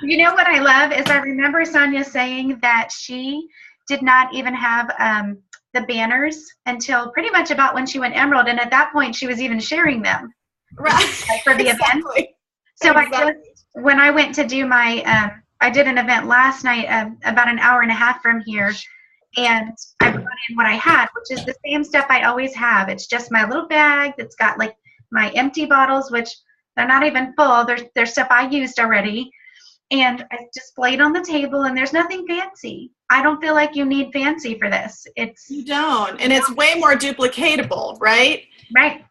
You know what I love is I remember Sonia saying that she did not even have the banners until pretty much about when she went Emerald, and at that point she was even sharing them, right? like for the event. So exactly. when I went to do my, I did an event last night about an hour and a half from here, and I brought in what I had, which is the same stuff I always have. It's just my little bag that's got like my empty bottles, which they're not even full. They're stuff I used already. And I displayed on the table, and there's nothing fancy. I don't feel like you need fancy for this. You don't. And it's way more duplicatable, right? Right.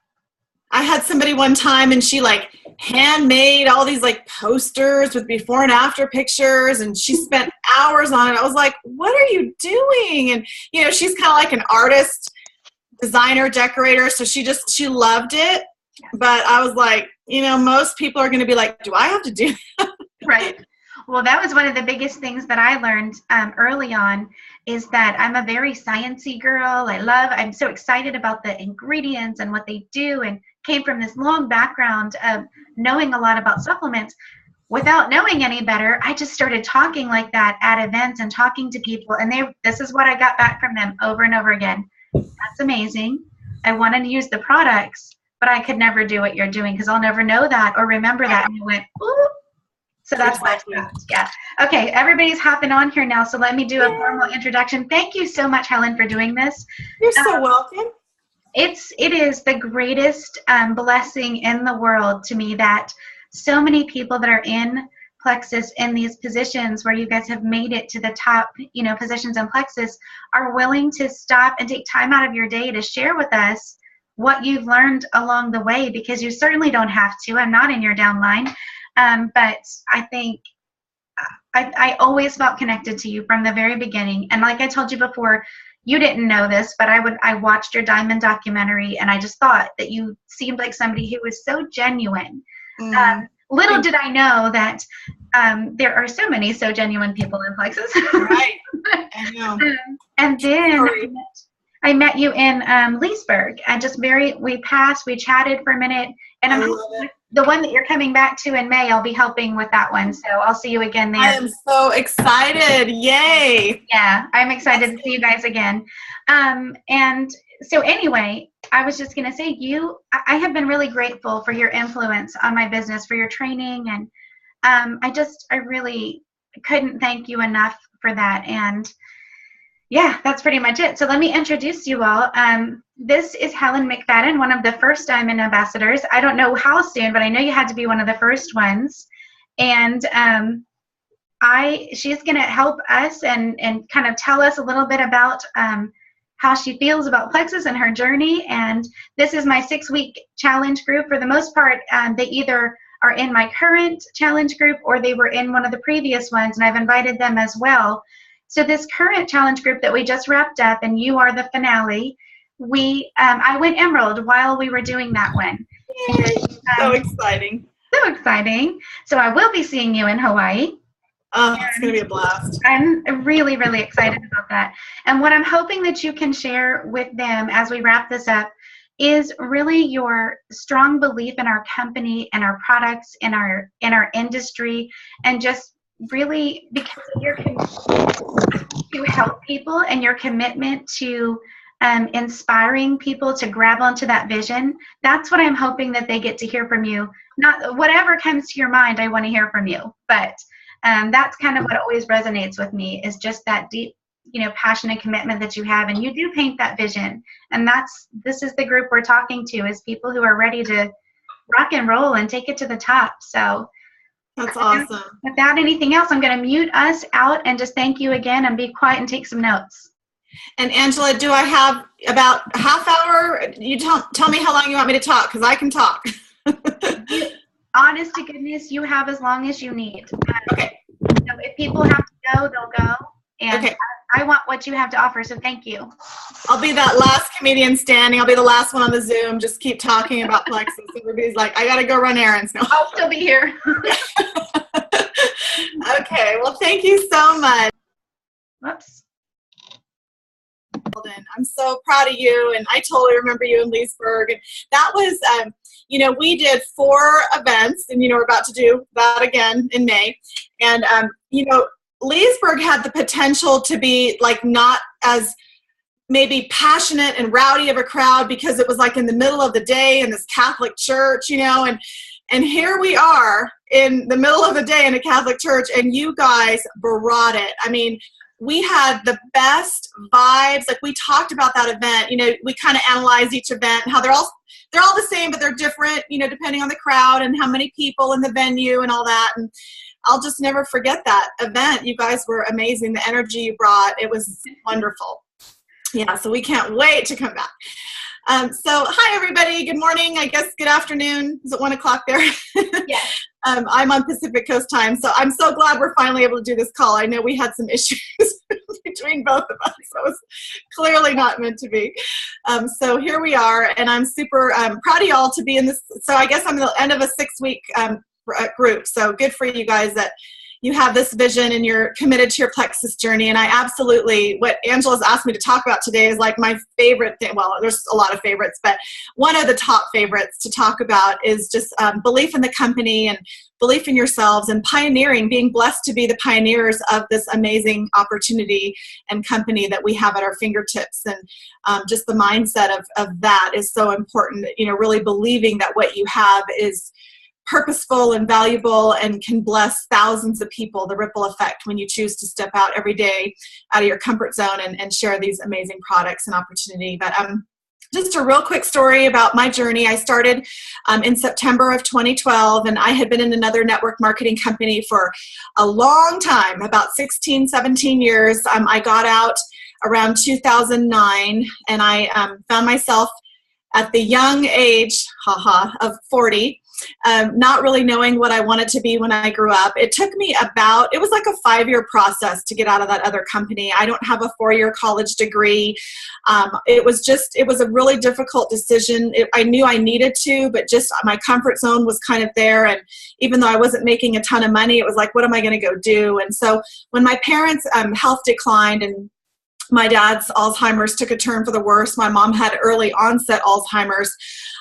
I had somebody one time, and she like handmade all these like posters with before and after pictures, and she spent hours on it. I was like, what are you doing? And, you know, she's kind of like an artist, designer, decorator. So she loved it. But I was like, you know, most people are going to be like, do I have to do that? Right. Well, that was one of the biggest things that I learned early on, is that I'm a very sciencey girl. I'm so excited about the ingredients and what they do, and came from this long background of knowing a lot about supplements. Without knowing any better, I just started talking like that at events and talking to people, and this is what I got back from them over and over again. That's amazing. I wanted to use the products, but I could never do what you're doing because I'll never know that or remember that. And I went, ooh. So that's why I stopped. Yeah. Okay, everybody's hopping on here now, so let me do a formal introduction. Thank you so much, Helen, for doing this. You're so welcome. It is the greatest blessing in the world to me that so many people that are in Plexus in these positions where you guys have made it to the top, you know, positions in Plexus are willing to stop and take time out of your day to share with us what you've learned along the way, because you certainly don't have to. I'm not in your downline. But I think I always felt connected to you from the very beginning. And like I told you before, you didn't know this, but I watched your Diamond documentary, and I just thought that you seemed like somebody who was so genuine. Little did I know that there are so many so genuine people in Plexus. Right. I know. And then I met you in Leesburg. We chatted for a minute, and I'm the one that you're coming back to in May. I'll be helping with that one, so I'll see you again there. I am so excited! Yay! Yeah, I'm excited to see you guys again. And so anyway, I was just gonna say, I have been really grateful for your influence on my business, for your training, and I really couldn't thank you enough for that. And yeah, that's pretty much it. So let me introduce you all. This is Helen McFadden, one of the first Diamond Ambassadors. I don't know how soon, but I know you had to be one of the first ones. And she's going to help us and kind of tell us a little bit about how she feels about Plexus and her journey. And this is my 6-week challenge group. For the most part, they either are in my current challenge group or they were in one of the previous ones, and I've invited them as well. So this current challenge group that we just wrapped up, and you are the finale, I went Emerald while we were doing that one. And, so exciting. So exciting. So I will be seeing you in Hawaii. Oh, it's going to be a blast. I'm really, really excited about that. And what I'm hoping that you can share with them as we wrap this up is really your strong belief in our company and our products, in our industry, and just really because of your commitment to help people and your commitment to inspiring people to grab onto that vision. That's what I'm hoping that they get to hear from you. Not whatever comes to your mind, I want to hear from you. But that's kind of what always resonates with me, is just that deep, passion and commitment that you have, and you do paint that vision. And this is the group we're talking to, is people who are ready to rock and roll and take it to the top. So that's awesome. Without anything else, I'm going to mute us out and just thank you again and be quiet and take some notes. And Angela, do I have about a half hour? You tell me how long you want me to talk, because I can talk. Honest to goodness, you have as long as you need. Okay. So if people have to go, they'll go. And okay. I want what you have to offer, so thank you. I'll be that last comedian standing. I'll be the last one on the Zoom. Just keep talking about Plexus. Everybody's like, I got to go run errands now. I'll still be here. Okay. Well, thank you so much. Whoops. I'm so proud of you, and I totally remember you in Leesburg. And that was, we did 4 events, and we're about to do that again in May. And Leesburg had the potential to be like not as maybe passionate and rowdy of a crowd because it was like in the middle of the day in this Catholic church, and here we are in the middle of the day in a Catholic church, and you guys brought it. I mean, we had the best vibes. Like, we talked about that event. We kind of analyzed each event, how they're all the same, but they're different, depending on the crowd and how many people in the venue and all that. And I'll just never forget that event. You guys were amazing. The energy you brought, it was wonderful. Yeah, so we can't wait to come back. So hi, everybody. Good morning. I guess good afternoon. Is it 1 o'clock there? Yeah. I'm on Pacific Coast time, so I'm so glad we're finally able to do this call. I know we had some issues between both of us, so it was clearly not meant to be. So here we are, and I'm super proud of y'all to be in this. So I guess I'm at the end of a 6-week group, so good for you guys that you have this vision and you're committed to your Plexus journey. And I absolutely, what Angela's asked me to talk about today is like my favorite thing. Well, there's a lot of favorites, but one of the top favorites to talk about is just belief in the company and belief in yourselves and pioneering, being blessed to be the pioneers of this amazing opportunity and company that we have at our fingertips. And just the mindset of that is so important, really believing that what you have is purposeful and valuable and can bless thousands of people, the ripple effect when you choose to step out every day out of your comfort zone and share these amazing products and opportunity. But just a real quick story about my journey. I started in September of 2012, and I had been in another network marketing company for a long time, about 16, 17 years. I got out around 2009, and I found myself at the young age, of 40, not really knowing what I wanted to be when I grew up. It took me it was like a 5-year process to get out of that other company. I don't have a 4-year college degree. It was a really difficult decision. I knew I needed to, but just my comfort zone was kind of there. And even though I wasn't making a ton of money, it was like, what am I going to go do? And so when my parents' health declined and my dad's Alzheimer's took a turn for the worse, my mom had early onset Alzheimer's,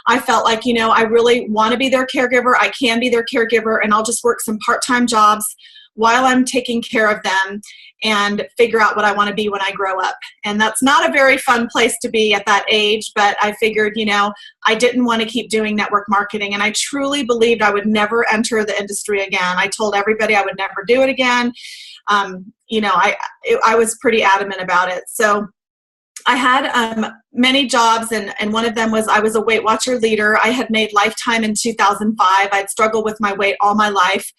I felt like, I really want to be their caregiver. I can be their caregiver, and I'll just work some part-time jobs while I'm taking care of them and figure out what I want to be when I grow up. And that's not a very fun place to be at that age, but I figured, I didn't want to keep doing network marketing, and I truly believed I would never enter the industry again. I told everybody I would never do it again. I was pretty adamant about it. So I had many jobs, and one of them was I was a Weight Watcher leader. I had made Lifetime in 2005. I'd struggled with my weight all my life.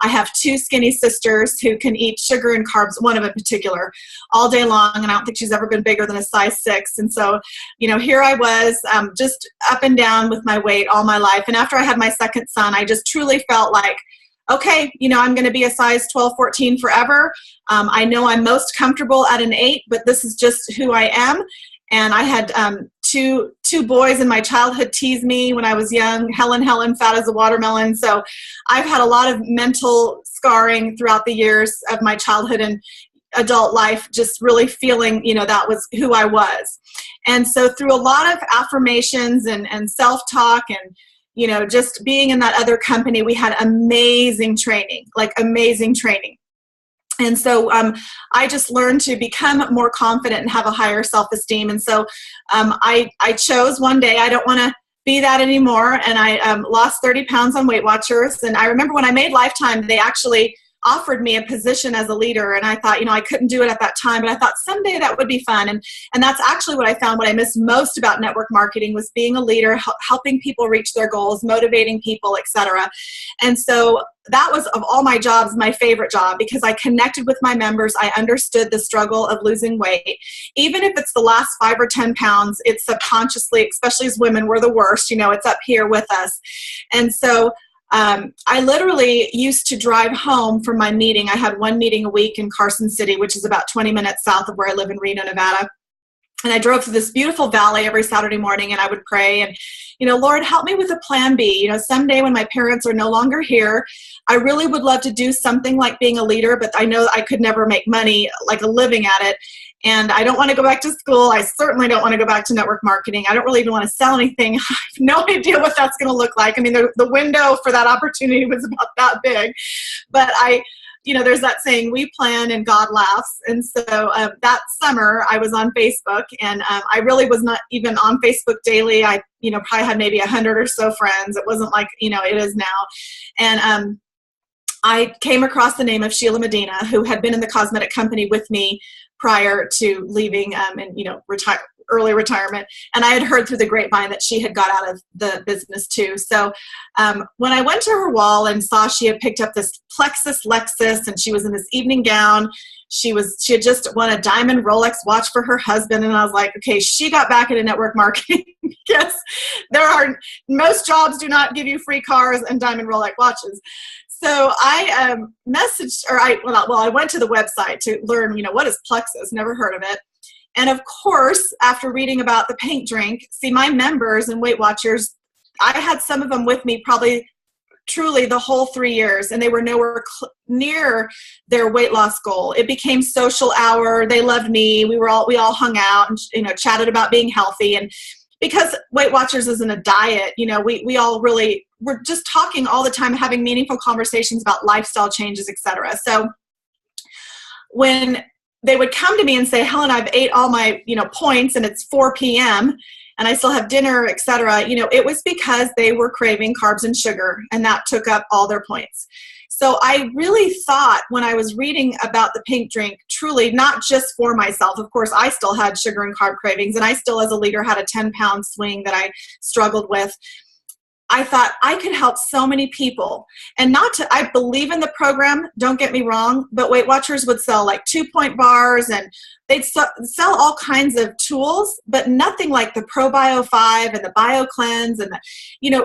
I have 2 skinny sisters who can eat sugar and carbs, one of them in particular, all day long, and I don't think she's ever been bigger than a size 6. And so, here I was just up and down with my weight all my life. And after I had my second son, I just truly felt like, okay, I'm going to be a size 12, 14 forever. I know I'm most comfortable at an 8, but this is just who I am. And I had two boys in my childhood tease me when I was young, Helen, fat as a watermelon. So I've had a lot of mental scarring throughout the years of my childhood and adult life, just really feeling, that was who I was. And so through a lot of affirmations and self-talk and just being in that other company, we had amazing training. And so I just learned to become more confident and have a higher self-esteem. And so I chose one day, I don't want to be that anymore. And I lost 30 pounds on Weight Watchers. And I remember when I made Lifetime, they actually offered me a position as a leader. And I thought, I couldn't do it at that time, but I thought someday that would be fun. And that's actually what I found. What I missed most about network marketing was being a leader, helping people reach their goals, motivating people, etc. And so that was, of all my jobs, my favorite job, because I connected with my members. I understood the struggle of losing weight. Even if it's the last 5 or 10 pounds, it's subconsciously, especially as women, we're the worst, it's up here with us. And so I literally used to drive home from my meeting. I had one meeting a week in Carson City, which is about 20 minutes south of where I live in Reno, Nevada. And I drove through this beautiful valley every Saturday morning, and I would pray and, Lord, help me with a plan B. Someday when my parents are no longer here, I really would love to do something like being a leader, but I know I could never make money, like a living at it. And I don't want to go back to school. I certainly don't want to go back to network marketing. I don't really even want to sell anything. I have no idea what that's going to look like. I mean, the window for that opportunity was about that big. But there's that saying, we plan and God laughs. And so that summer I was on Facebook, and I really was not even on Facebook daily. I, probably had maybe 100 or so friends. It wasn't like, it is now. And I came across the name of Sheila Medina, who had been in the cosmetic company with me prior to leaving and, early retirement. And I had heard through the grapevine that she had got out of the business too. So when I went to her wall and saw she had picked up this Plexus Lexus, and she was in this evening gown, she had just won a diamond Rolex watch for her husband. And I was like, okay, she got back into network marketing. Yes, most jobs do not give you free cars and diamond Rolex watches. So I I went to the website to learn, what is Plexus? Never heard of it. And of course, after reading about the paint drink, see, my members and Weight Watchers, I had some of them with me probably truly the whole 3 years, and they were nowhere near their weight loss goal. It became social hour. They loved me. We all hung out and, chatted about being healthy. And because Weight Watchers isn't a diet, we all really, we're just talking all the time, having meaningful conversations about lifestyle changes, etc. So when they would come to me and say, Helen, I've ate all my, points, and it's 4 p.m. and I still have dinner, etc. It was because they were craving carbs and sugar, and that took up all their points. So I really thought, when I was reading about the pink drink, truly not just for myself. Of course, I still had sugar and carb cravings, and I still, as a leader, had a 10-pound swing that I struggled with. I thought I could help so many people. And I believe in the program, don't get me wrong, but Weight Watchers would sell like 2-point bars, and they'd sell all kinds of tools, but nothing like the ProBio 5 and the Bio Cleanse and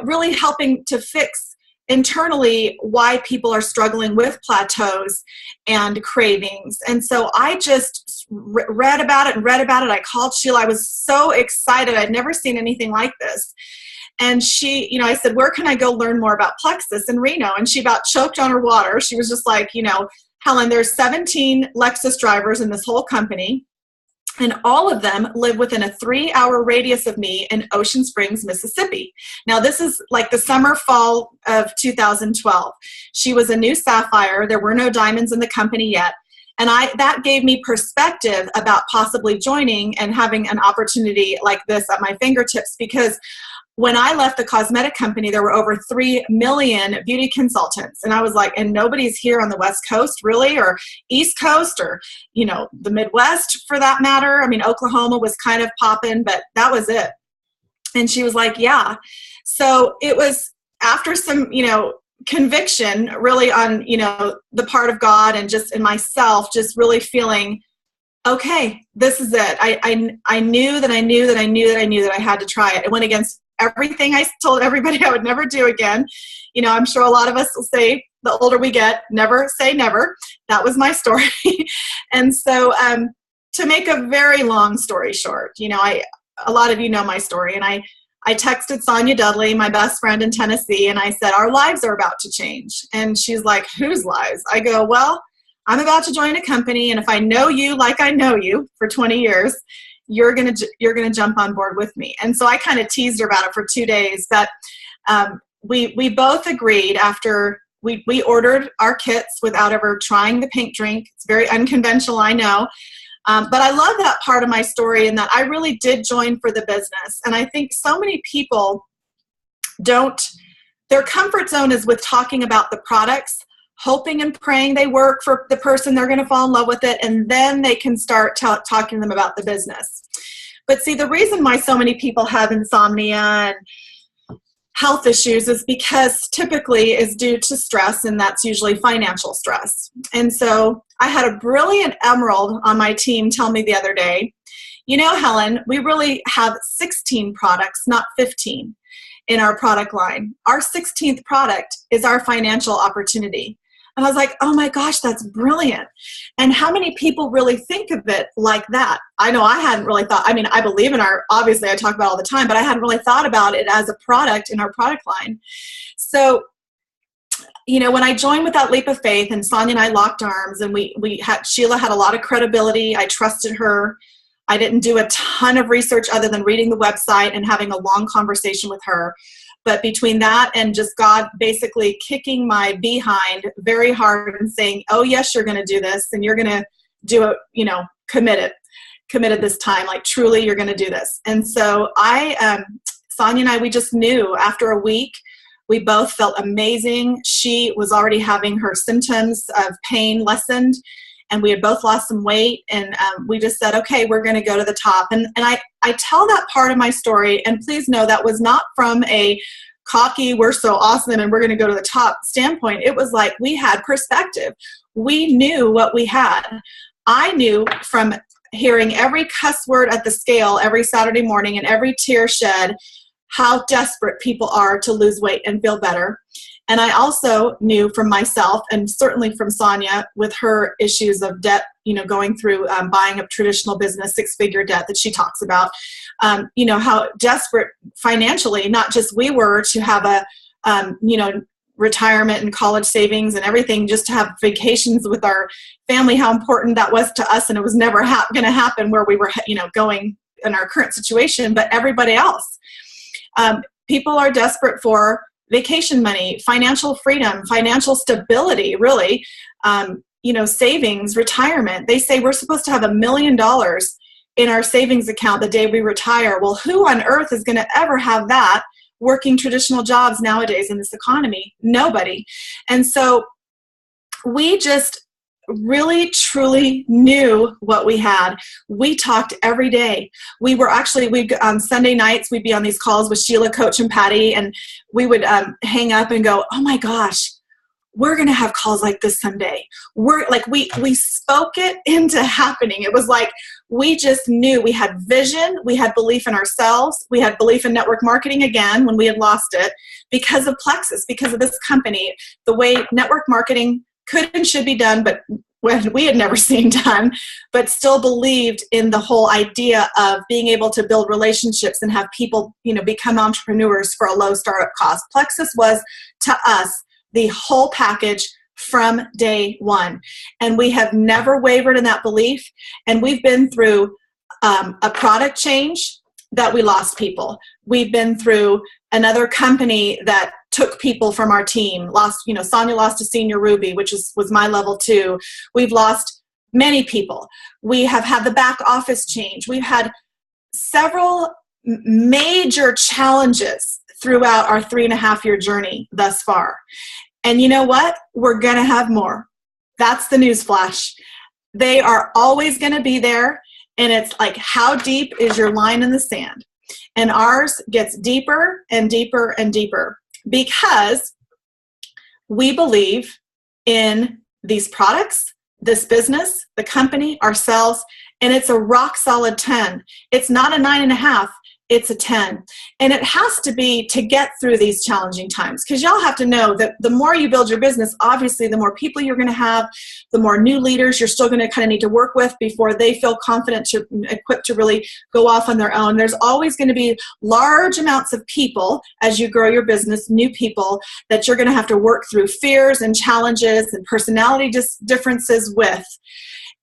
really helping to fix internally why people are struggling with plateaus and cravings. And so I just read about it. I called Sheila. I was so excited. I'd never seen anything like this. And she, I said, where can I go learn more about Plexus in Reno? And she about choked on her water. She was just like, Helen, there's 17 Lexus drivers in this whole company, and all of them live within a 3-hour radius of me in Ocean Springs, Mississippi. Now, this is like the summer, fall of 2012. She was a new sapphire. There were no diamonds in the company yet. And that gave me perspective about possibly joining and having an opportunity like this at my fingertips, because when I left the cosmetic company, there were over 3 million beauty consultants. And I was like, and nobody's here on the West Coast, really, or East Coast, or, the Midwest for that matter. I mean, Oklahoma was kind of popping, but that was it. And she was like, yeah. So it was after some, conviction really on, the part of God and just in myself, just really feeling, okay, this is it. I knew that I had to try it. It went against everything I told everybody I would never do again. I'm sure a lot of us will say, the older we get, never say never. That was my story. And so to make a very long story short, a lot of you know my story. And I texted Sonia Dudley, my best friend in Tennessee, and I said, our lives are about to change. And she's like, whose lives? I go, well, I'm about to join a company, and if I know you like I know you for 20 years, you're gonna jump on board with me. And so I kind of teased her about it for 2 days, but we both agreed after we ordered our kits without ever trying the pink drink. It's very unconventional, I know, but I love that part of my story, and that I really did join for the business. And I think so many people their comfort zone is with talking about the products, hoping and praying they work for the person, they're going to fall in love with it, and then they can start talking to them about the business. But see, the reason why so many people have insomnia and health issues is because typically is due to stress, and that's usually financial stress. And so I had a brilliant emerald on my team tell me the other day, Helen, we really have 16 products, not 15 in our product line. Our 16th product is our financial opportunity. And I was like, oh my gosh, that's brilliant. And how many people really think of it like that? I know I hadn't really thought, I mean, I believe in obviously I talk about it all the time, but I hadn't really thought about it as a product in our product line. So, when I joined with that leap of faith, and Sonia and I locked arms, and Sheila had a lot of credibility. I trusted her. I didn't do a ton of research other than reading the website and having a long conversation with her. But between that and just God basically kicking my behind very hard and saying, oh, yes, you're going to do this, and you're going to do it, committed this time, like truly you're going to do this. And so Sonia and I, we just knew after a week, we both felt amazing. She was already having her symptoms of pain lessened, and we had both lost some weight. And we just said, okay, we're going to go to the top. And I tell that part of my story, and please know that was not from a cocky, we're so awesome and we're going to go to the top standpoint. It was like we had perspective. We knew what we had. I knew from hearing every cuss word at the scale every Saturday morning and every tear shed how desperate people are to lose weight and feel better. And I also knew from myself, and certainly from Sonia with her issues of debt, going through buying a traditional business, 6-figure debt that she talks about, how desperate financially, not just we were to have a, retirement and college savings and everything, just to have vacations with our family, how important that was to us. And it was never going to happen where we were, going in our current situation, but everybody else. People are desperate for vacation money, financial freedom, financial stability, really, savings, retirement. They say we're supposed to have $1 million in our savings account the day we retire. Well, who on earth is going to ever have that working traditional jobs nowadays in this economy? Nobody. And so we just really truly knew what we had. We talked every day. We on Sunday nights, we'd be on these calls with Sheila, Coach, and Patty, and we would hang up and go, oh my gosh, we're going to have calls like this someday. We spoke it into happening. It was like we just knew. We had vision. We had belief in ourselves. We had belief in network marketing again when we had lost it because of Plexus, because of this company, the way network marketing could and should be done, but when we had never seen done, but still believed in the whole idea of being able to build relationships and have people, become entrepreneurs for a low startup cost. Plexus was to us the whole package from day one. And we have never wavered in that belief. And we've been through a product change that we lost people. We've been through another company that took people from our team. Sonia lost a senior Ruby, which was my level 2. We've lost many people. We have had the back office change. We've had several major challenges throughout our 3.5-year journey thus far. And you know what? We're going to have more. That's the news flash. They are always going to be there. And it's like, how deep is your line in the sand? And ours gets deeper and deeper and deeper because we believe in these products, this business, the company, ourselves, and it's a rock solid 10. It's not a 9.5. It's a 10. And it has to be to get through these challenging times, because y'all have to know that the more you build your business, obviously the more people you're going to have, the more new leaders you're still going to kind of need to work with before they feel confident equipped to really go off on their own. There's always going to be large amounts of people as you grow your business, new people that you're going to have to work through fears and challenges and personality differences with.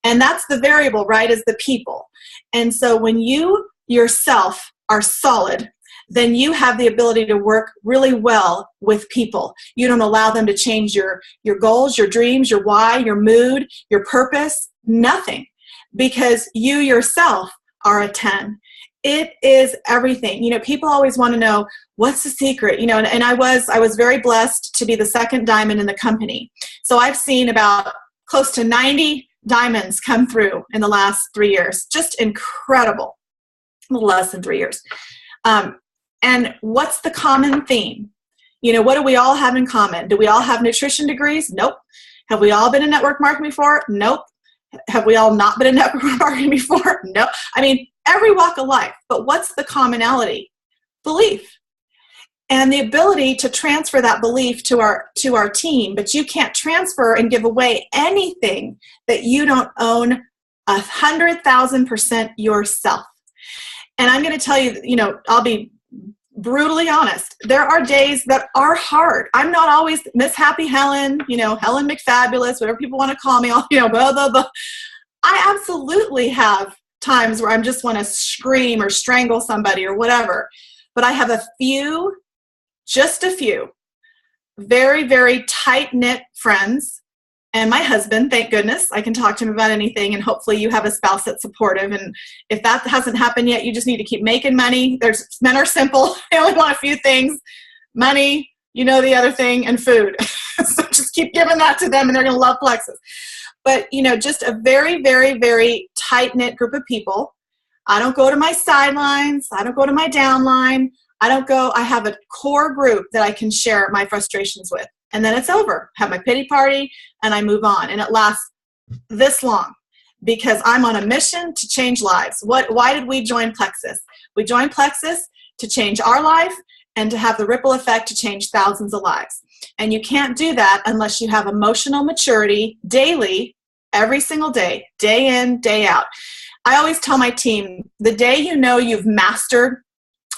And that's the variable, right, is the people. And so when you yourself are solid, then you have the ability to work really well with people. You don't allow them to change your goals, your dreams, your why, your mood, your purpose, nothing, because you yourself are a 10. It is everything. People always want to know, what's the secret? And I was very blessed to be the second diamond in the company. So I've seen about close to 90 diamonds come through in the last 3 years. Just incredible. A little less than 3 years. And what's the common theme? What do we all have in common? Do we all have nutrition degrees? Nope. Have we all been in network marketing before? Nope. Have we all not been in network marketing before? No. I mean, every walk of life. But what's the commonality? Belief. and the ability to transfer that belief to our team. But you can't transfer and give away anything that you don't own 100,000% yourself. And I'm going to tell you, I'll be brutally honest. There are days that are hard. I'm not always Miss Happy Helen, Helen McFabulous, whatever people want to call me, blah, blah, blah. I absolutely have times where I just want to scream or strangle somebody or whatever. But I have just a few, very, very tight-knit friends. And my husband, thank goodness, I can talk to him about anything, and hopefully you have a spouse that's supportive. And if that hasn't happened yet, you just need to keep making money. Men are simple. They only want a few things: money, the other thing, and food. So just keep giving that to them, and they're going to love Plexus. But, just a very, very, very tight-knit group of people. I don't go to my sidelines. I don't go to my downline. I have a core group that I can share my frustrations with. And then it's over. Have my pity party, and I move on. And it lasts this long because I'm on a mission to change lives. Why did we join Plexus? We joined Plexus to change our life and to have the ripple effect to change thousands of lives. And you can't do that unless you have emotional maturity daily, every single day, day in, day out. I always tell my team, the day you've mastered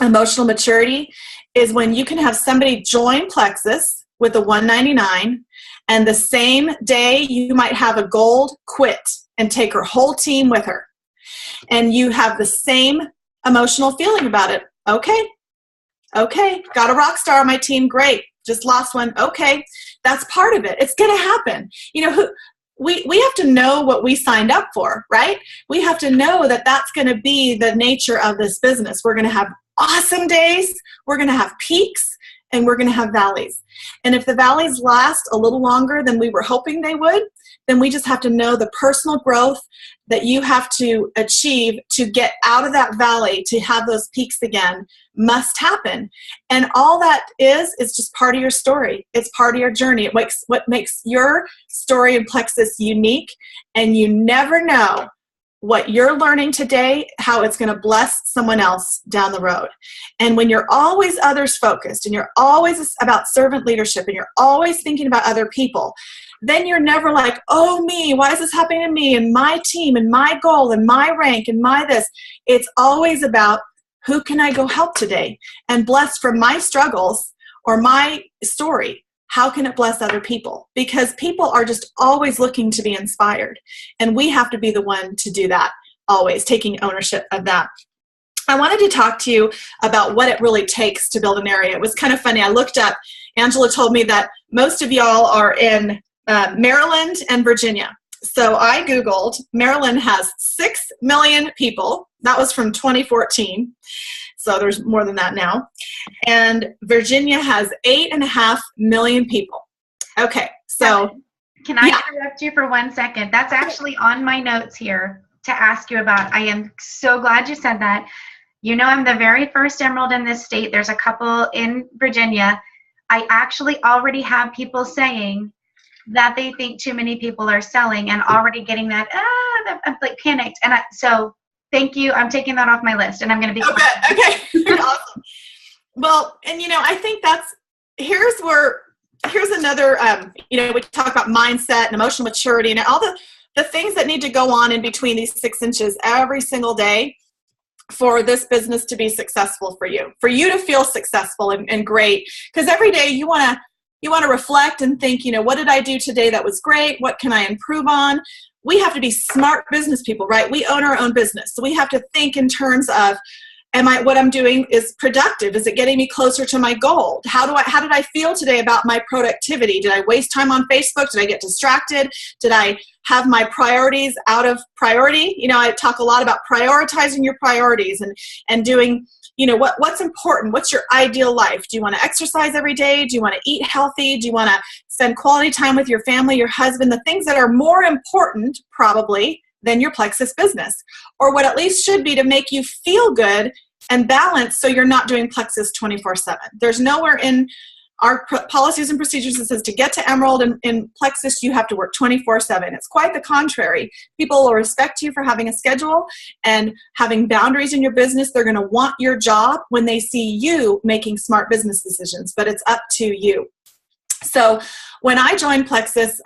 emotional maturity is when you can have somebody join Plexus with a $199, and the same day you might have a gold quit and take her whole team with her. And you have the same emotional feeling about it. Okay, got a rock star on my team, great. Just lost one, okay. That's part of it. It's going to happen. We have to know what we signed up for, right? We have to know that that's going to be the nature of this business. We're going to have awesome days, we're going to have peaks, and we're going to have valleys. And if the valleys last a little longer than we were hoping they would, then we just have to know the personal growth that you have to achieve to get out of that valley, to have those peaks again, must happen. And all that is just part of your story. It's part of your journey. What makes your story in Plexus unique, and you never know what you're learning today, how it's going to bless someone else down the road. And when you're always others focused, and you're always about servant leadership, and you're always thinking about other people, then you're never like, oh me, why is this happening to me, and my team, and my goal, and my rank, and my this. It's always about, who can I go help today and bless from my struggles or my story? How can it bless other people? Because people are just always looking to be inspired. And we have to be the one to do that, always taking ownership of that. I wanted to talk to you about what it really takes to build an area. It was kind of funny. I looked up, Angela told me that most of y'all are in Maryland and Virginia. So I Googled, Maryland has 6 million people. That was from 2014. So there's more than that now. And Virginia has 8.5 million people. Okay, so. Can I interrupt you for 1 second? That's actually on my notes here to ask you about. I am so glad you said that. I'm the very first Emerald in this state. There's a couple in Virginia. I actually already have people saying that they think too many people are selling, and already getting that, I'm like panicked. And so thank you. I'm taking that off my list, and I'm going to be quiet. Okay. Awesome. Well, and I think here's another, we talk about mindset and emotional maturity and all the things that need to go on in between these 6 inches every single day for this business to be successful for you to feel successful and great. Because every day you want to reflect and think, what did I do today that was great? What can I improve on? We have to be smart business people, right? We own our own business. So we have to think in terms of, what I'm doing is productive? Is it getting me closer to my goal? How did I feel today about my productivity? Did I waste time on Facebook? Did I get distracted? Did I have my priorities out of priority? I talk a lot about prioritizing your priorities and doing, what's important? What's your ideal life? Do you want to exercise every day? Do you want to eat healthy? Do you want to spend quality time with your family, your husband? The things that are more important, probably, than your Plexus business, or what at least should be to make you feel good and balanced, so you're not doing Plexus 24/7. There's nowhere in our policies and procedures, it says to get to Emerald in Plexus, you have to work 24/7. It's quite the contrary. People will respect you for having a schedule and having boundaries in your business. They're going to want your job when they see you making smart business decisions, but it's up to you. So when I joined Plexus,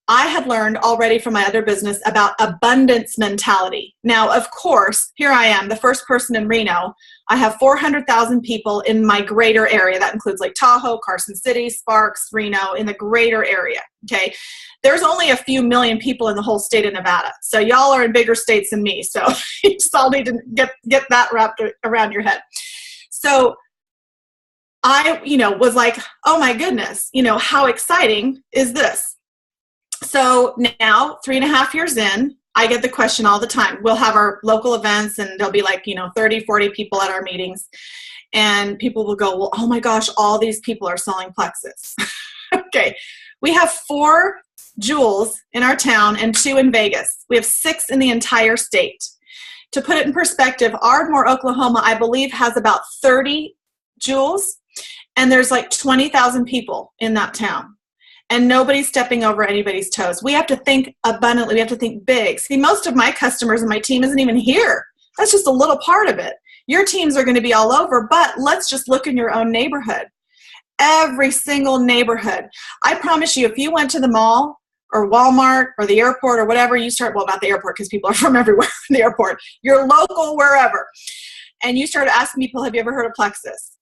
I had learned already from my other business about abundance mentality. Now, of course, here I am, the first person in Reno. I have 400,000 people in my greater area. That includes Lake Tahoe, Carson City, Sparks, Reno, in the greater area, okay? There's only a few million people in the whole state of Nevada. So y'all are in bigger states than me. So you just all need to get that wrapped around your head. So I, was like, oh my goodness, how exciting is this? So now, 3.5 years in, I get the question all the time. We'll have our local events and there'll be like, 30, 40 people at our meetings. And people will go, well, oh my gosh, all these people are selling Plexus. Okay. We have 4 jewels in our town and 2 in Vegas. We have 6 in the entire state. To put it in perspective, Ardmore, Oklahoma, I believe has about 30 jewels. And there's like 20,000 people in that town. And nobody's stepping over anybody's toes. We have to think abundantly. We have to think big. See, most of my customers and my team isn't even here. That's just a little part of it. Your teams are going to be all over, but let's just look in your own neighborhood. Every single neighborhood. I promise you, if you went to the mall or Walmart or the airport or whatever, well, not the airport because people are from everywhere in the airport, your local wherever, and you start asking people, have you ever heard of Plexus?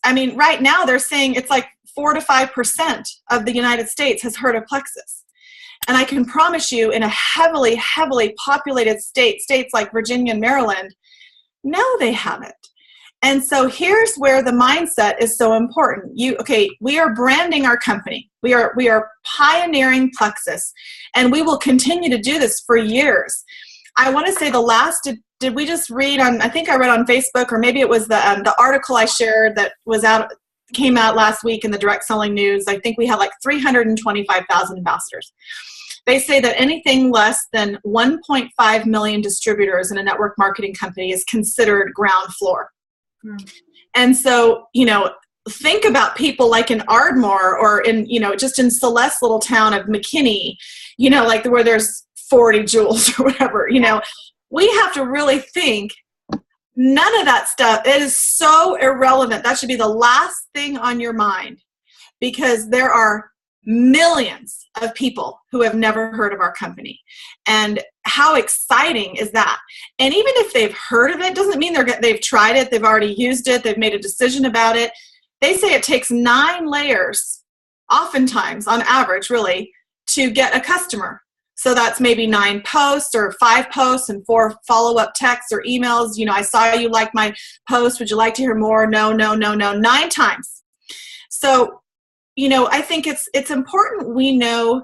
I mean, right now they're saying it's like 4 to 5% of the United States has heard of Plexus. And I can promise you in a heavily, heavily populated states like Virginia and Maryland, no, they haven't. And so here's where the mindset is so important. We are branding our company. We are pioneering Plexus, and we will continue to do this for years. I want to say did we just read on, I think I read on Facebook, or maybe it was the article I shared that came out last week in the direct selling news. I think we had like 325,000 ambassadors. They say that anything less than 1.5 million distributors in a network marketing company is considered ground floor. And so, think about people like in Ardmore or in, just in Celeste's little town of McKinney, like where there's 40 jewels or whatever, we have to really think none of that stuff. It is so irrelevant. That should be the last thing on your mind, because there are millions of people who have never heard of our company. And how exciting is that? And even if they've heard of it, doesn't mean they've tried it, they've already used it, they've made a decision about it. They say it takes 9 layers, oftentimes on average, really, to get a customer. So that's maybe 9 posts or 5 posts and 4 follow-up texts or emails. I saw you like my post. Would you like to hear more? No, 9 times. So, I think it's important we know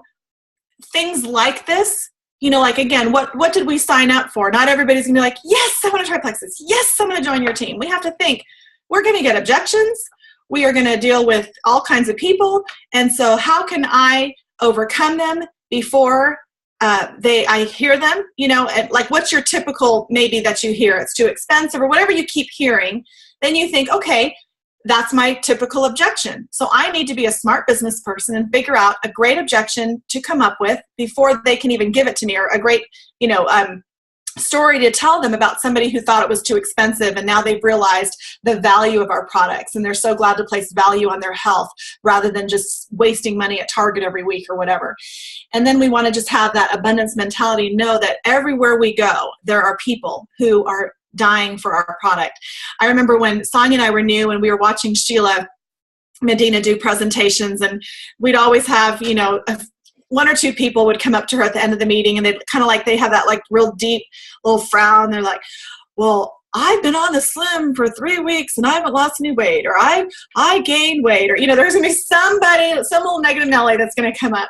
things like this. Like, again, what did we sign up for? Not everybody's going to be like, yes, I want to try Plexus. Yes, I'm going to join your team. We have to think, we're going to get objections. We are going to deal with all kinds of people. And so how can I overcome them before I hear them, and like, what's your typical, maybe that you hear it's too expensive or whatever you keep hearing, then you think, okay, that's my typical objection. So I need to be a smart business person and figure out a great objection to come up with before they can even give it to me, or a great, story to tell them about somebody who thought it was too expensive and now they've realized the value of our products and they're so glad to place value on their health rather than just wasting money at Target every week or whatever. And then we want to just have that abundance mentality, know that everywhere we go, there are people who are dying for our product. I remember when Sonia and I were new and we were watching Sheila Medina do presentations, and we'd always have, 1 or 2 people would come up to her at the end of the meeting, and they'd kind of like, they have that like real deep little frown. They're like, well, I've been on the slim for 3 weeks and I haven't lost any weight, or I gained weight, or, there's going to be some little negative Nelly that's going to come up.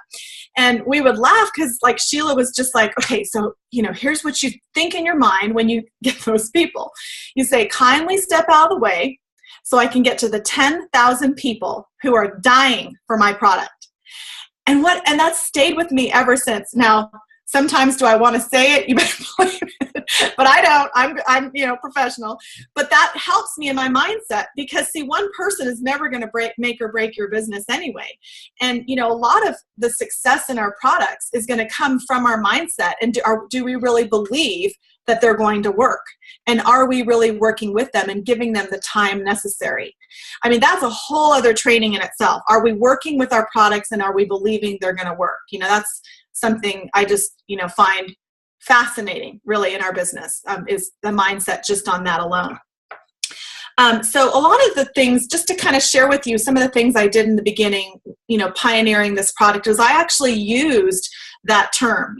And we would laugh because like Sheila was just like, okay, so, here's what you think in your mind when you get those people. You say, kindly step out of the way so I can get to the 10,000 people who are dying for my product. And that's stayed with me ever since. Now, Sometimes do I want to say it? You better believe it. But I don't. I'm professional. But that helps me in my mindset because, see, one person is never going to make or break your business anyway. And, a lot of the success in our products is going to come from our mindset. And do we really believe that they're going to work? And are we really working with them and giving them the time necessary? I mean, that's a whole other training in itself. Are we working with our products and are we believing they're going to work? That's something I just, find fascinating really in our business, is the mindset just on that alone. So a lot of the things, just to kind of share with you some of the things I did in the beginning, pioneering this product, is I actually used that term.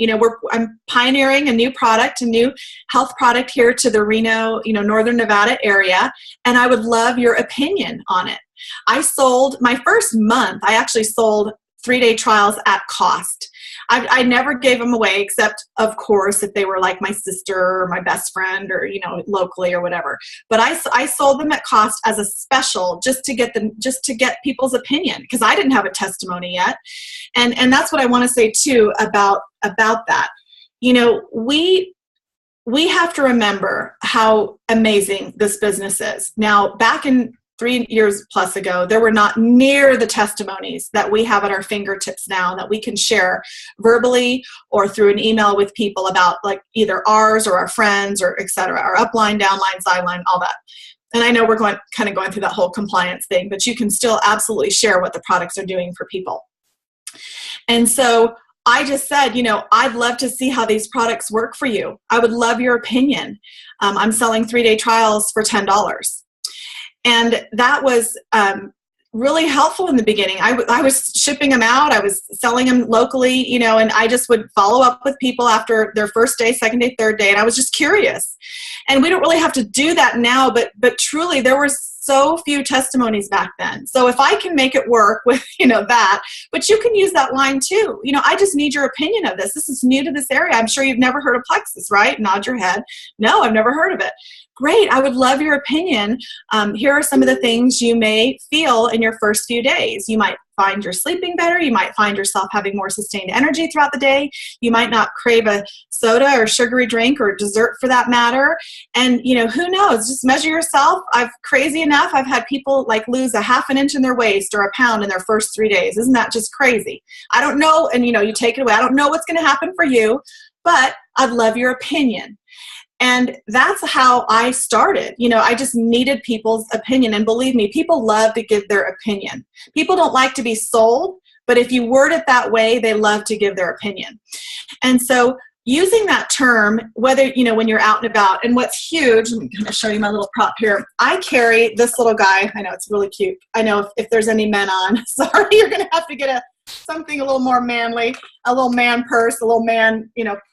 I'm pioneering a new product, a new health product here to the Reno, Northern Nevada area, and I would love your opinion on it. I sold my first month, I actually sold 3-day trials at cost. I never gave them away, except, of course, if they were like my sister or my best friend or, locally or whatever. But I sold them at cost as a special just to get people's opinion, because I didn't have a testimony yet. And that's what I want to say too about that. We have to remember how amazing this business is. Now, back in 3 years plus ago, there were not near the testimonies that we have at our fingertips now that we can share verbally or through an email with people about, like, either ours or our friends or et cetera, our upline, downline, sideline, all that. And I know we're going through that whole compliance thing, but you can still absolutely share what the products are doing for people. And so I just said, I'd love to see how these products work for you. I would love your opinion. I'm selling 3-day trials for $10. And that was really helpful in the beginning. I was shipping them out. I was selling them locally, and I just would follow up with people after their first day, second day, third day. And I was just curious. And we don't really have to do that now, but truly there were so few testimonies back then. So if I can make it work with, that, but you can use that line too. I just need your opinion of this. This is new to this area. I'm sure you've never heard of Plexus, right? Nod your head. No, I've never heard of it. Great. I would love your opinion. Here are some of the things you may feel in your first few days. You might find you're sleeping better. You might find yourself having more sustained energy throughout the day. You might not crave a soda or sugary drink or dessert for that matter. And, who knows? Just measure yourself. Crazy enough, I've had people lose a half an inch in their waist or a pound in their first 3 days. Isn't that just crazy? I don't know. And, you take it away. I don't know what's going to happen for you, but I'd love your opinion. And that's how I started. I just needed people's opinion. And believe me, people love to give their opinion. People don't like to be sold, but if you word it that way, they love to give their opinion. And so using that term, whether, when you're out and about, and what's huge, let me kind of show you my little prop here. I carry this little guy. I know it's really cute. I know if there's any men on, sorry, you're going to have to get something a little more manly, a little man purse, a little man,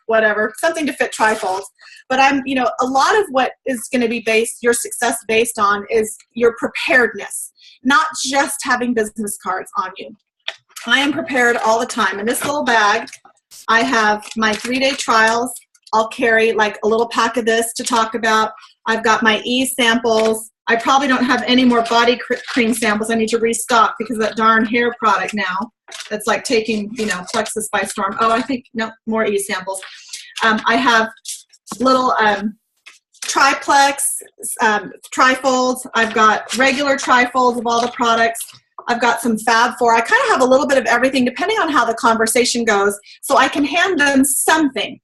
whatever, something to fit trifolds. But a lot of what is going to be your success based on is your preparedness, not just having business cards on you. I am prepared all the time. In this little bag, I have my 3-day trials. I'll carry a little pack of this to talk about. I've got my samples. I probably don't have any more body cream samples. I need to restock because of that darn hair product now. That's taking, Plexus by storm. Oh, I think, no, more samples. I have little triplex, trifolds. I've got regular trifolds of all the products. I've got some Fab 4. I kind of have a little bit of everything depending on how the conversation goes, so I can hand them something.